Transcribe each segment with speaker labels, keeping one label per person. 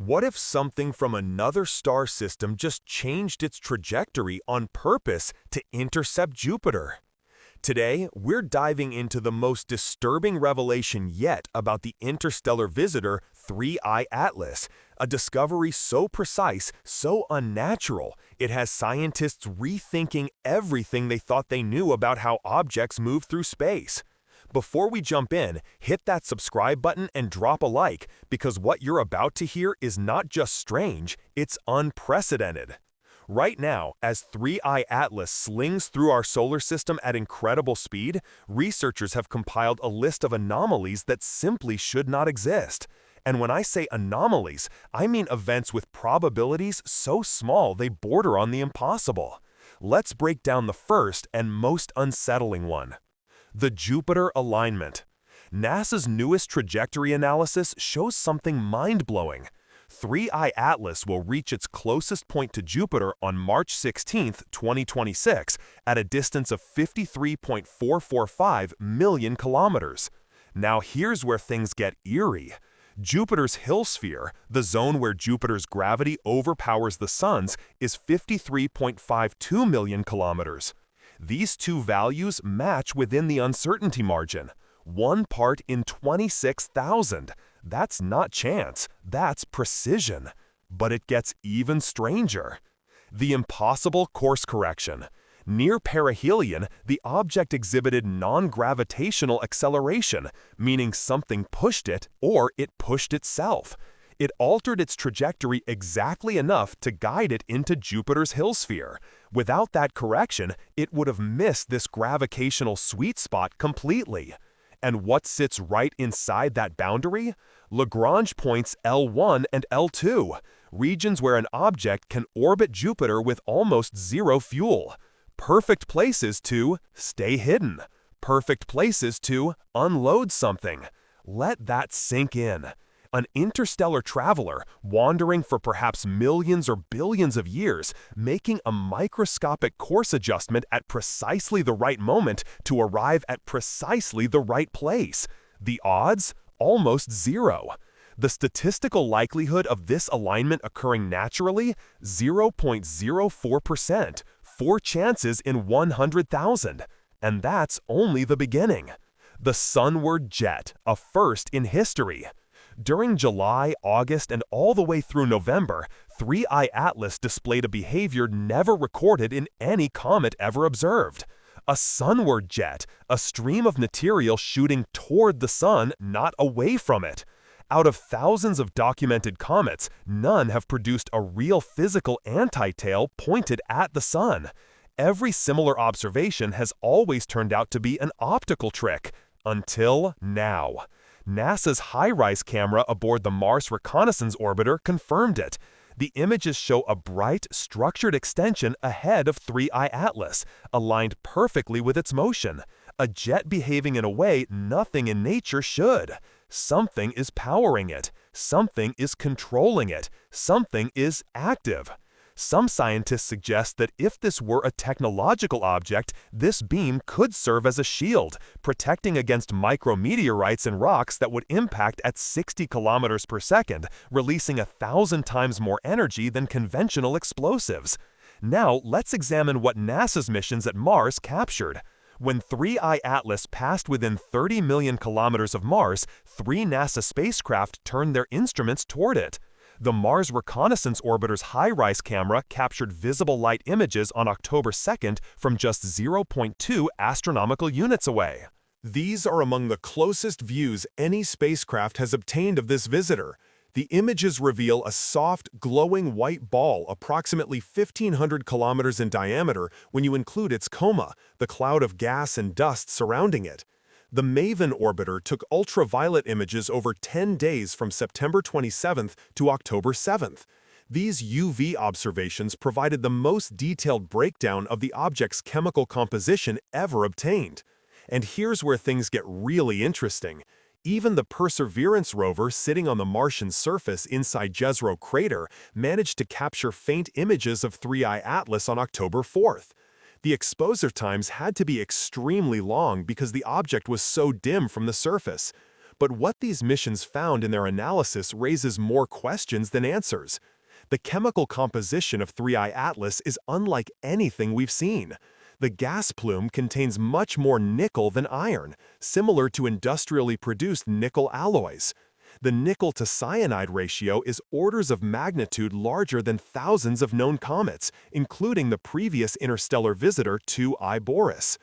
Speaker 1: What if something from another star system just changed its trajectory on purpose to intercept Jupiter? Today, we're diving into the most disturbing revelation yet about the interstellar visitor 3I Atlas, a discovery so precise, so unnatural, it has scientists rethinking everything they thought they knew about how objects move through space. Before we jump in, hit that subscribe button and drop a like, because what you're about to hear is not just strange, it's unprecedented. Right now, as 3I Atlas slings through our solar system at incredible speed, researchers have compiled a list of anomalies that simply should not exist. And when I say anomalies, I mean events with probabilities so small they border on the impossible. Let's break down the first and most unsettling one. The Jupiter alignment. NASA's newest trajectory analysis shows something mind-blowing. 3I Atlas will reach its closest point to Jupiter on March 16, 2026, at a distance of 53.445 million kilometers. Now here's where things get eerie. Jupiter's Hill sphere, the zone where Jupiter's gravity overpowers the Sun's, is 53.52 million kilometers. These two values match within the uncertainty margin. 1 part in 26,000. That's not chance, that's precision. But it gets even stranger. The impossible course correction. Near perihelion, the object exhibited non-gravitational acceleration, meaning something pushed it or it pushed itself. It altered its trajectory exactly enough to guide it into Jupiter's Hill sphere. Without that correction, it would have missed this gravitational sweet spot completely. And what sits right inside that boundary? Lagrange points L1 and L2, regions where an object can orbit Jupiter with almost zero fuel. Perfect places to stay hidden. Perfect places to unload something. Let that sink in. An interstellar traveler, wandering for perhaps millions or billions of years, making a microscopic course adjustment at precisely the right moment to arrive at precisely the right place. The odds? Almost zero. The statistical likelihood of this alignment occurring naturally? 0.04%. 4 chances in 100,000. And that's only the beginning. The sunward jet, a first in history. During July, August, and all the way through November, 3I Atlas displayed a behavior never recorded in any comet ever observed. A sunward jet, a stream of material shooting toward the sun, not away from it. Out of thousands of documented comets, none have produced a real physical anti-tail pointed at the sun. Every similar observation has always turned out to be an optical trick, until now. NASA's HiRISE camera aboard the Mars Reconnaissance Orbiter confirmed it. The images show a bright, structured extension ahead of 3I Atlas, aligned perfectly with its motion. A jet behaving in a way nothing in nature should. Something is powering it. Something is controlling it. Something is active. Some scientists suggest that if this were a technological object, this beam could serve as a shield, protecting against micrometeorites and rocks that would impact at 60 kilometers per second, releasing 1,000 times more energy than conventional explosives. Now, let's examine what NASA's missions at Mars captured. When 3I Atlas passed within 30 million kilometers of Mars, 3 NASA spacecraft turned their instruments toward it. The Mars Reconnaissance Orbiter's HiRISE camera captured visible light images on October 2nd from just 0.2 astronomical units away. These are among the closest views any spacecraft has obtained of this visitor. The images reveal a soft, glowing white ball approximately 1,500 kilometers in diameter when you include its coma, the cloud of gas and dust surrounding it. The MAVEN orbiter took ultraviolet images over 10 days from September 27th to October 7th. These UV observations provided the most detailed breakdown of the object's chemical composition ever obtained. And here's where things get really interesting. Even the Perseverance rover sitting on the Martian surface inside Jezero crater managed to capture faint images of 3I Atlas on October 4th. The exposure times had to be extremely long because the object was so dim from the surface. But what these missions found in their analysis raises more questions than answers. The chemical composition of 3I Atlas is unlike anything we've seen. The gas plume contains much more nickel than iron, similar to industrially produced nickel alloys. The nickel-to-cyanide ratio is orders of magnitude larger than thousands of known comets, including the previous interstellar visitor 2I Boris.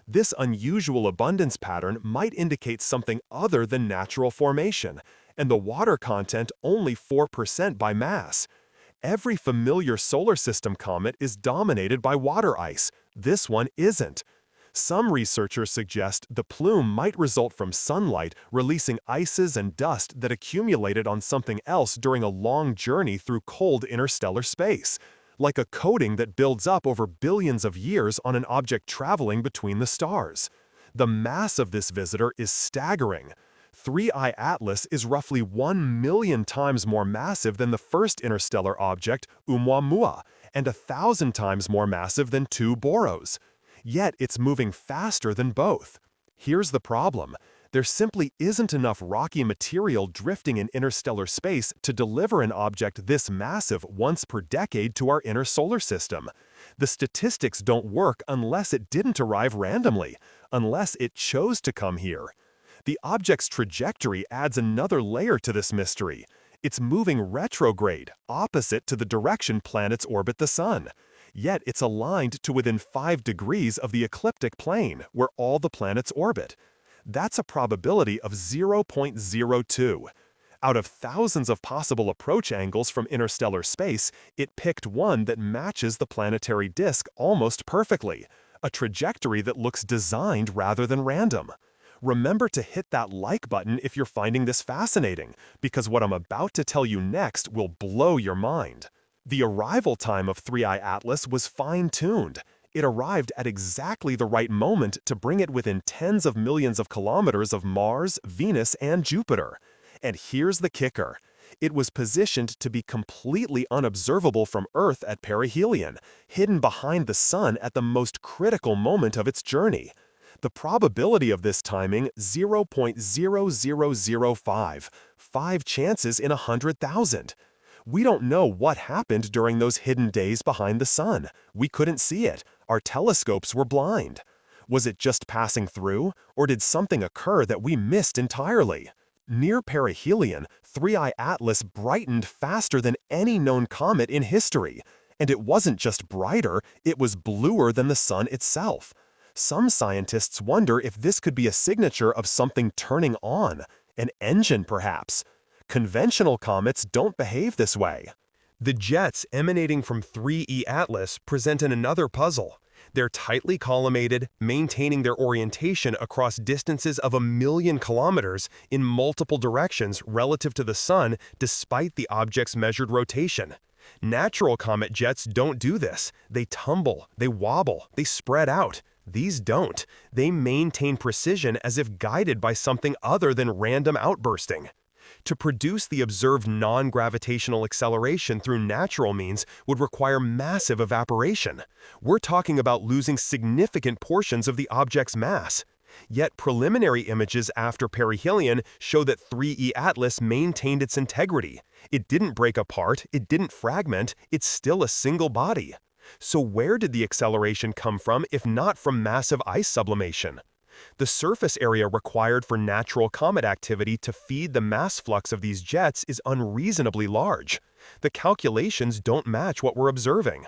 Speaker 1: This unusual abundance pattern might indicate something other than natural formation, and the water content only 4% by mass. Every familiar solar system comet is dominated by water ice. This one isn't. Some researchers suggest the plume might result from sunlight releasing ices and dust that accumulated on something else during a long journey through cold interstellar space, like a coating that builds up over billions of years on an object traveling between the stars. The mass of this visitor is staggering. 3I Atlas is roughly 1 million times more massive than the first interstellar object, Oumuamua, and 1,000 times more massive than 2 Boros. Yet it's moving faster than both. Here's the problem. There simply isn't enough rocky material drifting in interstellar space to deliver an object this massive once per decade to our inner solar system. The statistics don't work unless it didn't arrive randomly, unless it chose to come here. The object's trajectory adds another layer to this mystery. It's moving retrograde, opposite to the direction planets orbit the Sun. Yet it's aligned to within 5 degrees of the ecliptic plane, where all the planets orbit. That's a probability of 0.02. Out of thousands of possible approach angles from interstellar space, it picked one that matches the planetary disk almost perfectly, a trajectory that looks designed rather than random. Remember to hit that like button if you're finding this fascinating, because what I'm about to tell you next will blow your mind. The arrival time of 3I Atlas was fine-tuned. It arrived at exactly the right moment to bring it within tens of millions of kilometers of Mars, Venus, and Jupiter. And here's the kicker. It was positioned to be completely unobservable from Earth at perihelion, hidden behind the Sun at the most critical moment of its journey. The probability of this timing, 0.0005, 5 chances in 100,000. We don't know what happened during those hidden days behind the Sun. We couldn't see it. Our telescopes were blind. Was it just passing through, or did something occur that we missed entirely? Near perihelion, 3I Atlas brightened faster than any known comet in history. And it wasn't just brighter, it was bluer than the Sun itself. Some scientists wonder if this could be a signature of something turning on, an engine perhaps. Conventional comets don't behave this way. The jets emanating from 3E Atlas present another puzzle. They're tightly collimated, maintaining their orientation across distances of 1 million kilometers in multiple directions relative to the Sun despite the object's measured rotation. Natural comet jets don't do this. They tumble, they wobble, they spread out. These don't. They maintain precision as if guided by something other than random outbursting. To produce the observed non-gravitational acceleration through natural means would require massive evaporation. We're talking about losing significant portions of the object's mass. Yet preliminary images after perihelion show that 3E Atlas maintained its integrity. It didn't break apart, it didn't fragment, it's still a single body. So where did the acceleration come from if not from massive ice sublimation? The surface area required for natural comet activity to feed the mass flux of these jets is unreasonably large. The calculations don't match what we're observing.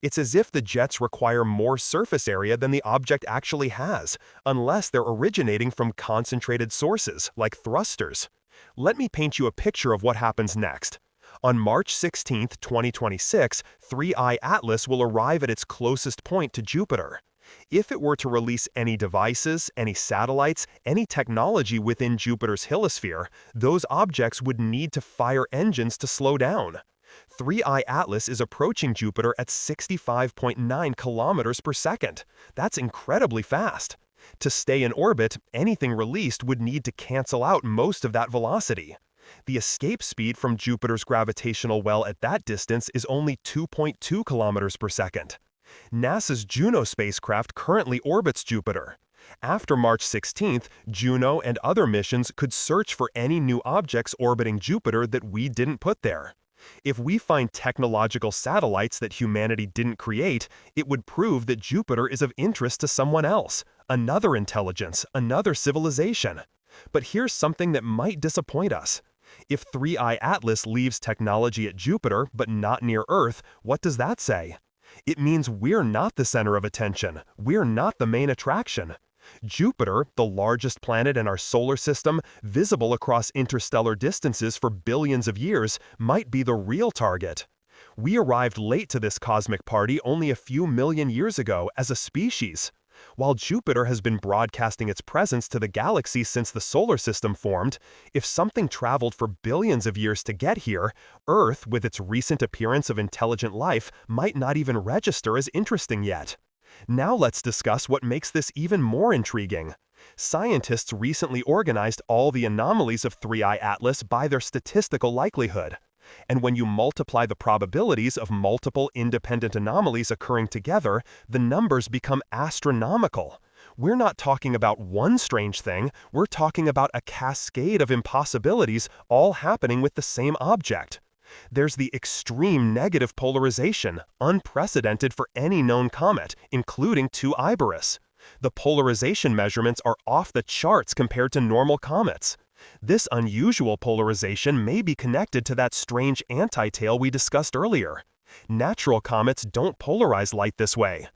Speaker 1: It's as if the jets require more surface area than the object actually has, unless they're originating from concentrated sources, like thrusters. Let me paint you a picture of what happens next. On March 16, 2026, 3I Atlas will arrive at its closest point to Jupiter. If it were to release any devices, any satellites, any technology within Jupiter's heliosphere, those objects would need to fire engines to slow down. 3I Atlas is approaching Jupiter at 65.9 kilometers per second. That's incredibly fast. To stay in orbit, anything released would need to cancel out most of that velocity. The escape speed from Jupiter's gravitational well at that distance is only 2.2 kilometers per second. NASA's Juno spacecraft currently orbits Jupiter. After March 16th, Juno and other missions could search for any new objects orbiting Jupiter that we didn't put there. If we find technological satellites that humanity didn't create, it would prove that Jupiter is of interest to someone else, another intelligence, another civilization. But here's something that might disappoint us. If 3I Atlas leaves technology at Jupiter but not near Earth, what does that say? It means we're not the center of attention. We're not the main attraction. Jupiter, the largest planet in our solar system, visible across interstellar distances for billions of years, might be the real target. We arrived late to this cosmic party only a few million years ago as a species. While Jupiter has been broadcasting its presence to the galaxy since the solar system formed, if something traveled for billions of years to get here, Earth, with its recent appearance of intelligent life, might not even register as interesting yet. Now let's discuss what makes this even more intriguing. Scientists recently organized all the anomalies of 3I Atlas by their statistical likelihood. And when you multiply the probabilities of multiple independent anomalies occurring together, the numbers become astronomical. We're not talking about one strange thing, we're talking about a cascade of impossibilities all happening with the same object. There's the extreme negative polarization, unprecedented for any known comet, including 2 Iberis. The polarization measurements are off the charts compared to normal comets. This unusual polarization may be connected to that strange anti-tail we discussed earlier. Natural comets don't polarize light this way.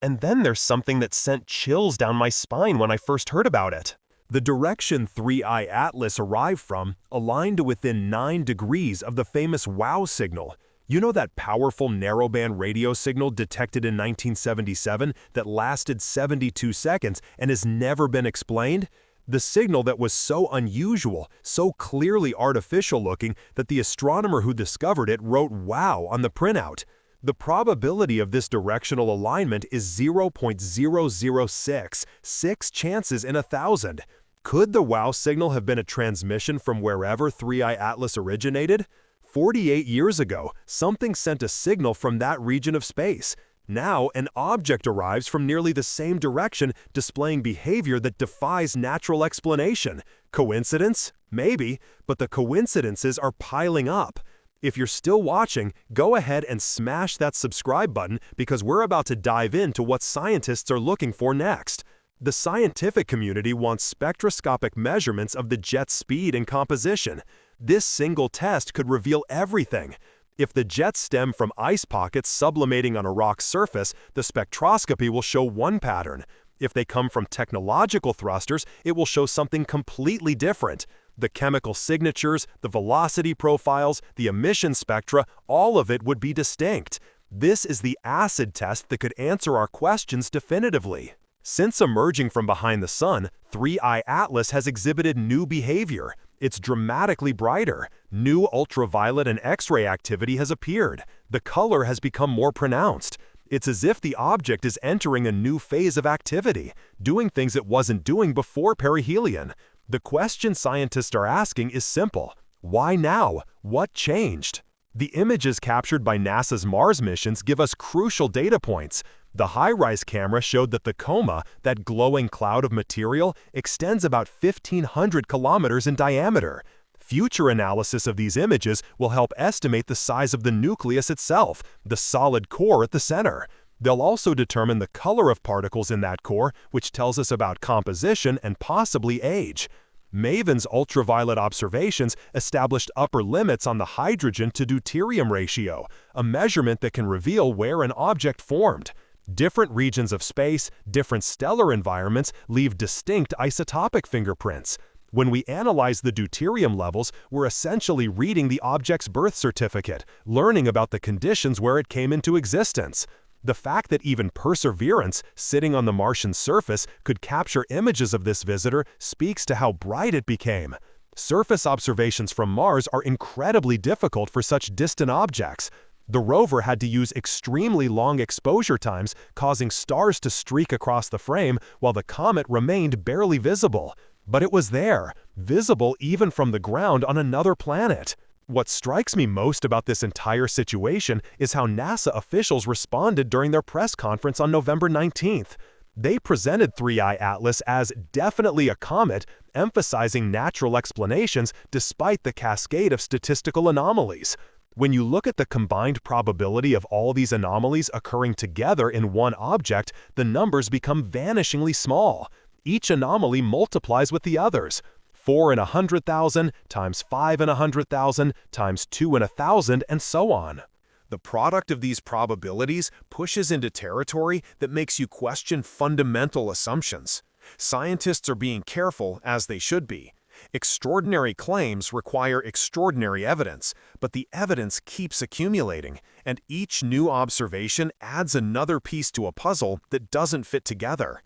Speaker 1: And then there's something that sent chills down my spine when I first heard about it. The direction 3I Atlas arrived from aligned to within 9 degrees of the famous WOW signal. You know that powerful narrowband radio signal detected in 1977 that lasted 72 seconds and has never been explained? The signal that was so unusual, so clearly artificial looking that the astronomer who discovered it wrote "wow" on the printout. The probability of this directional alignment is 0.006, 6 chances in 1,000. Could the WOW signal have been a transmission from wherever 3I Atlas originated? 48 years ago, something sent a signal from that region of space. Now, an object arrives from nearly the same direction, displaying behavior that defies natural explanation. Coincidence? Maybe, but the coincidences are piling up. If you're still watching, go ahead and smash that subscribe button because we're about to dive into what scientists are looking for next. The scientific community wants spectroscopic measurements of the jet's speed and composition. This single test could reveal everything. If the jets stem from ice pockets sublimating on a rock's surface, the spectroscopy will show one pattern. If they come from technological thrusters, it will show something completely different. The chemical signatures, the velocity profiles, the emission spectra, all of it would be distinct. This is the acid test that could answer our questions definitively. Since emerging from behind the sun, 3I Atlas has exhibited new behavior. It's dramatically brighter. New ultraviolet and X-ray activity has appeared. The color has become more pronounced. It's as if the object is entering a new phase of activity, doing things it wasn't doing before perihelion. The question scientists are asking is simple. Why now? What changed? The images captured by NASA's Mars missions give us crucial data points. The HiRISE camera showed that the coma, that glowing cloud of material, extends about 1,500 kilometers in diameter. Future analysis of these images will help estimate the size of the nucleus itself, the solid core at the center. They'll also determine the color of particles in that core, which tells us about composition and possibly age. MAVEN's ultraviolet observations established upper limits on the hydrogen to deuterium ratio, a measurement that can reveal where an object formed. Different regions of space, different stellar environments leave distinct isotopic fingerprints. When we analyze the deuterium levels, we're essentially reading the object's birth certificate, learning about the conditions where it came into existence. The fact that even Perseverance, sitting on the Martian surface, could capture images of this visitor speaks to how bright it became. Surface observations from Mars are incredibly difficult for such distant objects. The rover had to use extremely long exposure times, causing stars to streak across the frame while the comet remained barely visible. But it was there, visible even from the ground on another planet. What strikes me most about this entire situation is how NASA officials responded during their press conference on November 19th. They presented 3I Atlas as definitely a comet, emphasizing natural explanations despite the cascade of statistical anomalies. When you look at the combined probability of all these anomalies occurring together in one object, the numbers become vanishingly small. Each anomaly multiplies with the others. 4 in 100,000 times 5 in 100,000 times 2 in 1,000, and so on. The product of these probabilities pushes into territory that makes you question fundamental assumptions. Scientists are being careful, as they should be. Extraordinary claims require extraordinary evidence, but the evidence keeps accumulating, and each new observation adds another piece to a puzzle that doesn't fit together.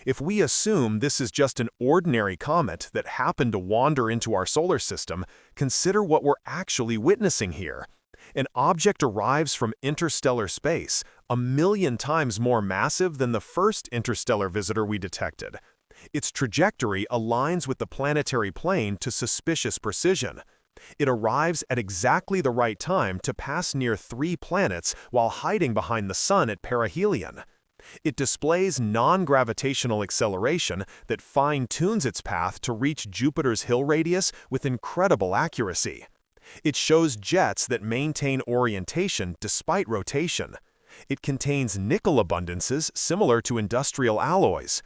Speaker 1: If we assume this is just an ordinary comet that happened to wander into our solar system, consider what we're actually witnessing here. An object arrives from interstellar space, 1,000,000 times more massive than the first interstellar visitor we detected. Its trajectory aligns with the planetary plane to suspicious precision. It arrives at exactly the right time to pass near 3 planets while hiding behind the Sun at perihelion. It displays non-gravitational acceleration that fine-tunes its path to reach Jupiter's Hill radius with incredible accuracy. It shows jets that maintain orientation despite rotation. It contains nickel abundances similar to industrial alloys.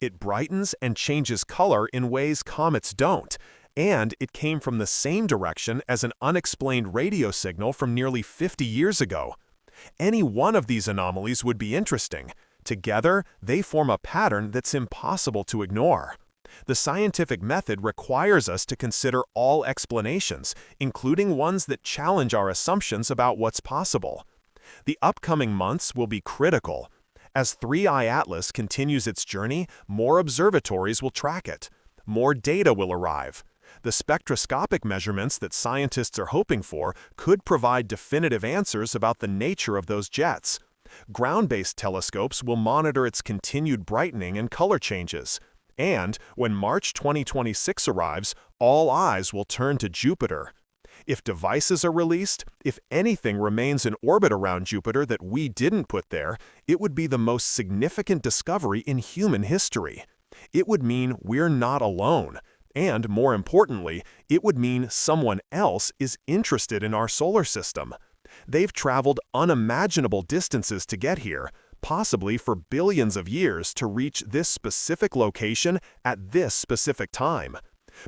Speaker 1: It brightens and changes color in ways comets don't, and it came from the same direction as an unexplained radio signal from nearly 50 years ago. Any one of these anomalies would be interesting. Together, they form a pattern that's impossible to ignore. The scientific method requires us to consider all explanations, including ones that challenge our assumptions about what's possible. The upcoming months will be critical. As 3I Atlas continues its journey, more observatories will track it. More data will arrive. The spectroscopic measurements that scientists are hoping for could provide definitive answers about the nature of those jets. Ground-based telescopes will monitor its continued brightening and color changes. And when March 2026 arrives, all eyes will turn to Jupiter. If devices are released, if anything remains in orbit around Jupiter that we didn't put there, it would be the most significant discovery in human history. It would mean we're not alone. And more importantly, it would mean someone else is interested in our solar system. They've traveled unimaginable distances to get here, possibly for billions of years to reach this specific location at this specific time.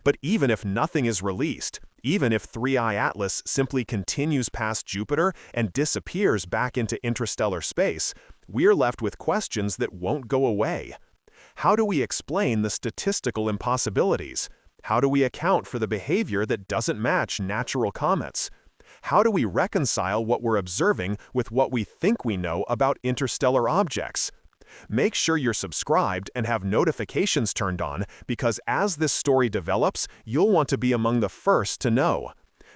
Speaker 1: But even if nothing is released, even if 3I Atlas simply continues past Jupiter and disappears back into interstellar space, we're left with questions that won't go away. How do we explain the statistical impossibilities? How do we account for the behavior that doesn't match natural comets? How do we reconcile what we're observing with what we think we know about interstellar objects? Make sure you're subscribed and have notifications turned on, because as this story develops, you'll want to be among the first to know.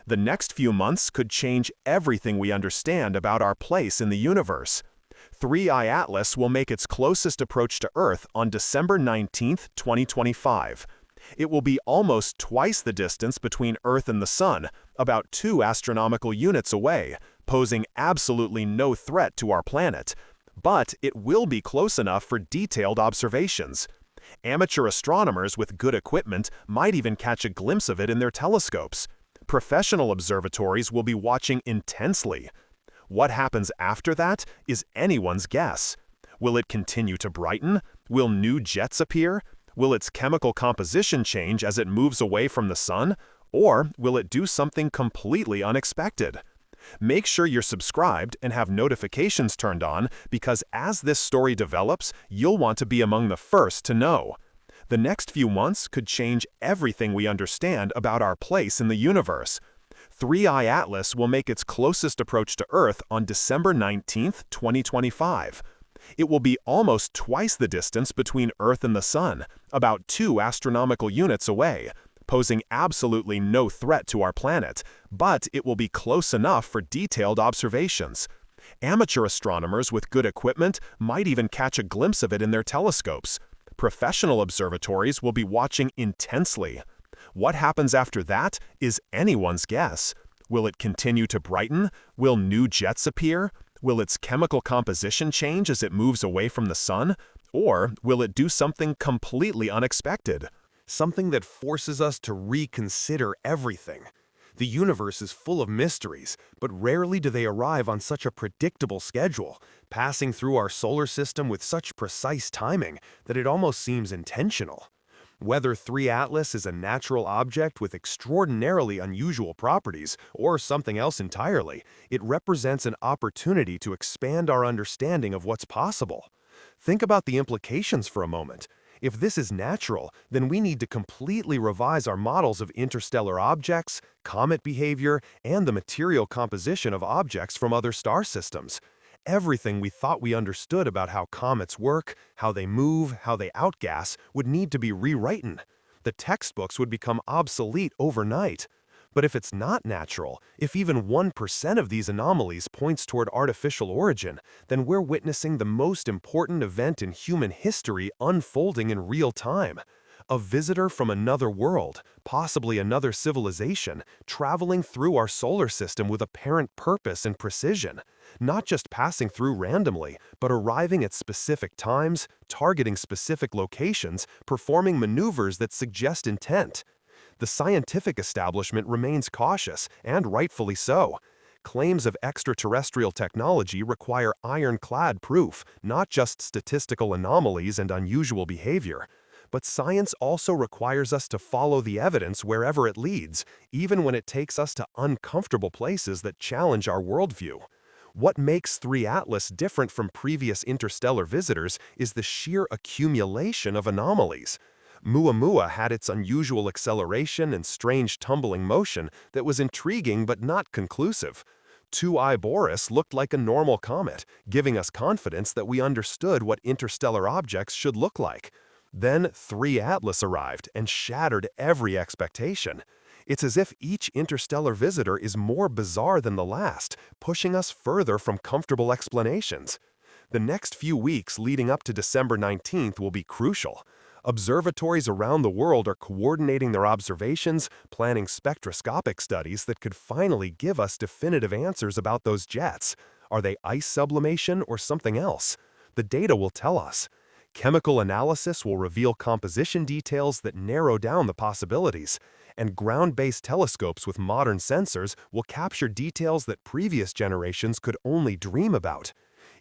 Speaker 1: The next few months could change everything we understand about our place in the universe. 3I Atlas will make its closest approach to Earth on December 19, 2025. It will be almost twice the distance between Earth and the Sun, about 2 astronomical units away, posing absolutely no threat to our planet. But it will be close enough for detailed observations. Amateur astronomers with good equipment might even catch a glimpse of it in their telescopes. Professional observatories will be watching intensely. What happens after that is anyone's guess. Will it continue to brighten? Will new jets appear? Will its chemical composition change as it moves away from the Sun? Or will it do something completely unexpected? Make sure you're subscribed and have notifications turned on, because as this story develops, you'll want to be among the first to know. The next few months could change everything we understand about our place in the universe. 3I Atlas will make its closest approach to Earth on December 19, 2025. It will be almost twice the distance between Earth and the Sun, about 2 astronomical units away, posing absolutely no threat to our planet, but it will be close enough for detailed observations. Amateur astronomers with good equipment might even catch a glimpse of it in their telescopes. Professional observatories will be watching intensely. What happens after that is anyone's guess. Will it continue to brighten? Will new jets appear? Will its chemical composition change as it moves away from the Sun? Or will it do something completely unexpected? Something that forces us to reconsider everything. The universe is full of mysteries, but rarely do they arrive on such a predictable schedule, passing through our solar system with such precise timing that it almost seems intentional. Whether 3 Atlas is a natural object with extraordinarily unusual properties or something else entirely, it represents an opportunity to expand our understanding of what's possible. Think about the implications for a moment. If this is natural, then we need to completely revise our models of interstellar objects, comet behavior, and the material composition of objects from other star systems. Everything we thought we understood about how comets work, how they move, how they outgas, would need to be rewritten. The textbooks would become obsolete overnight. But if it's not natural, if even 1% of these anomalies points toward artificial origin, then we're witnessing the most important event in human history unfolding in real time. A visitor from another world, possibly another civilization, traveling through our solar system with apparent purpose and precision. Not just passing through randomly, but arriving at specific times, targeting specific locations, performing maneuvers that suggest intent. The scientific establishment remains cautious, and rightfully so. Claims of extraterrestrial technology require ironclad proof, not just statistical anomalies and unusual behavior. But science also requires us to follow the evidence wherever it leads, even when it takes us to uncomfortable places that challenge our worldview. What makes 3 Atlas different from previous interstellar visitors is the sheer accumulation of anomalies. Muamua had its unusual acceleration and strange tumbling motion that was intriguing but not conclusive. 2I Boris looked like a normal comet, giving us confidence that we understood what interstellar objects should look like. Then 3 Atlas arrived and shattered every expectation. It's as if each interstellar visitor is more bizarre than the last, pushing us further from comfortable explanations. The next few weeks leading up to December 19th will be crucial. Observatories around the world are coordinating their observations, planning spectroscopic studies that could finally give us definitive answers about those jets. Are they ice sublimation or something else? The data will tell us. Chemical analysis will reveal composition details that narrow down the possibilities, and ground-based telescopes with modern sensors will capture details that previous generations could only dream about.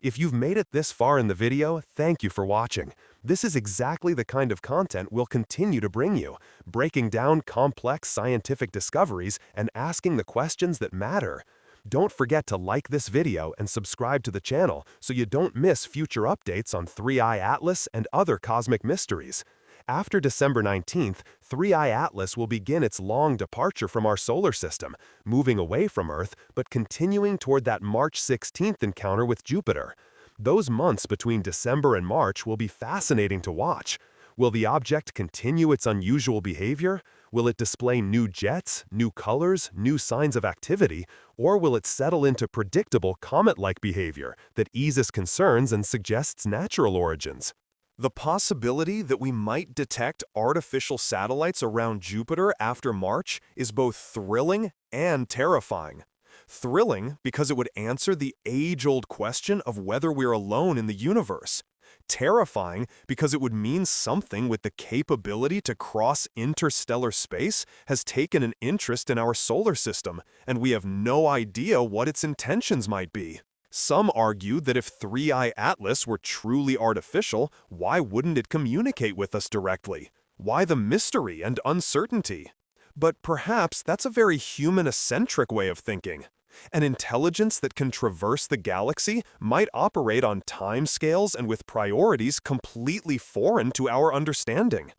Speaker 1: If you've made it this far in the video, thank you for watching. This is exactly the kind of content we'll continue to bring you, breaking down complex scientific discoveries and asking the questions that matter. Don't forget to like this video and subscribe to the channel so you don't miss future updates on 3I Atlas and other cosmic mysteries. After December 19th, 3I Atlas will begin its long departure from our solar system, moving away from Earth but continuing toward that March 16th encounter with Jupiter. Those months between December and March will be fascinating to watch. Will the object continue its unusual behavior? Will it display new jets, new colors, new signs of activity, or will it settle into predictable comet-like behavior that eases concerns and suggests natural origins? The possibility that we might detect artificial satellites around Jupiter after March is both thrilling and terrifying. Thrilling because it would answer the age-old question of whether we're alone in the universe. Terrifying because it would mean something with the capability to cross interstellar space has taken an interest in our solar system, and we have no idea what its intentions might be. Some argue that if 3I Atlas were truly artificial, why wouldn't it communicate with us directly? Why the mystery and uncertainty? But perhaps that's a very human-eccentric way of thinking. An intelligence that can traverse the galaxy might operate on timescales and with priorities completely foreign to our understanding.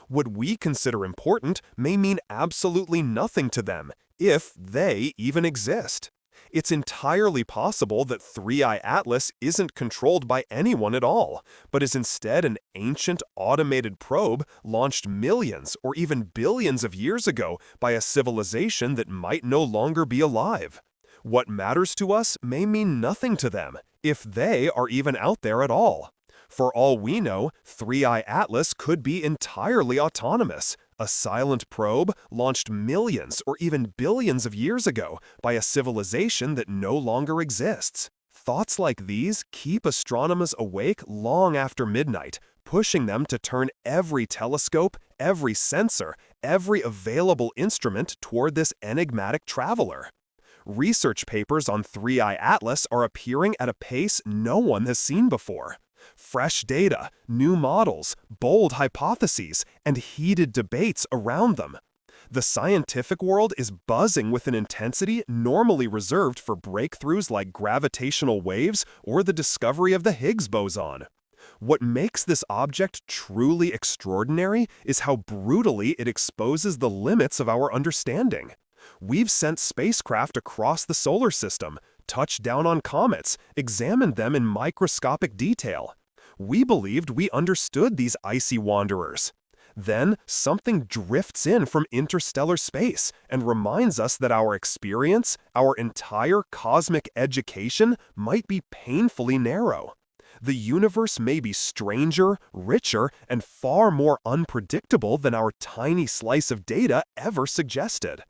Speaker 1: What we consider important may mean absolutely nothing to them, if they even exist. It's entirely possible that 3I Atlas isn't controlled by anyone at all, but is instead an ancient automated probe launched millions or even billions of years ago by a civilization that might no longer be alive. What matters to us may mean nothing to them, if they are even out there at all. For all we know, 3I Atlas could be entirely autonomous, a silent probe launched millions or even billions of years ago by a civilization that no longer exists. Thoughts like these keep astronomers awake long after midnight, pushing them to turn every telescope, every sensor, every available instrument toward this enigmatic traveler. Research papers on 3I Atlas are appearing at a pace no one has seen before. Fresh data, new models, bold hypotheses, and heated debates around them. The scientific world is buzzing with an intensity normally reserved for breakthroughs like gravitational waves or the discovery of the Higgs boson. What makes this object truly extraordinary is how brutally it exposes the limits of our understanding. We've sent spacecraft across the solar system, touched down on comets, examined them in microscopic detail. We believed we understood these icy wanderers. Then, something drifts in from interstellar space and reminds us that our experience, our entire cosmic education, might be painfully narrow. The universe may be stranger, richer, and far more unpredictable than our tiny slice of data ever suggested.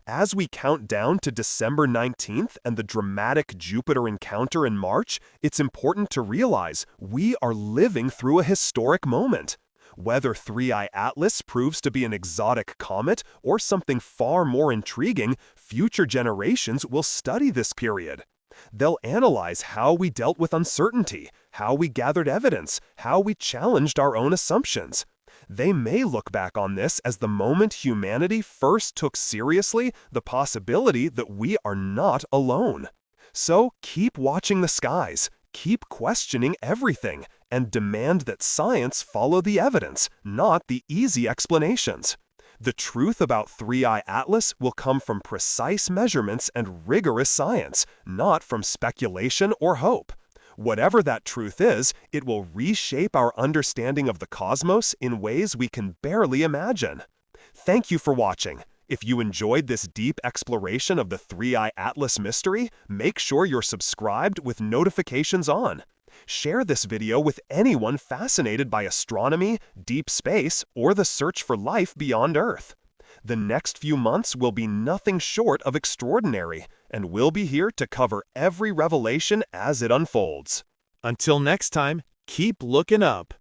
Speaker 1: As we count down to December 19th and the dramatic Jupiter encounter in March, it's important to realize we are living through a historic moment. Whether 3I Atlas proves to be an exotic comet or something far more intriguing, future generations will study this period. They'll analyze how we dealt with uncertainty, how we gathered evidence, how we challenged our own assumptions. They may look back on this as the moment humanity first took seriously the possibility that we are not alone. So keep watching the skies, keep questioning everything, and demand that science follow the evidence, not the easy explanations. The truth about 3I Atlas will come from precise measurements and rigorous science, not from speculation or hope. Whatever that truth is, it will reshape our understanding of the cosmos in ways we can barely imagine. Thank you for watching. If you enjoyed this deep exploration of the 3I Atlas mystery, make sure you're subscribed with notifications on. Share this video with anyone fascinated by astronomy, deep space, or the search for life beyond Earth. The next few months will be nothing short of extraordinary, and we'll be here to cover every revelation as it unfolds. Until next time, keep looking up.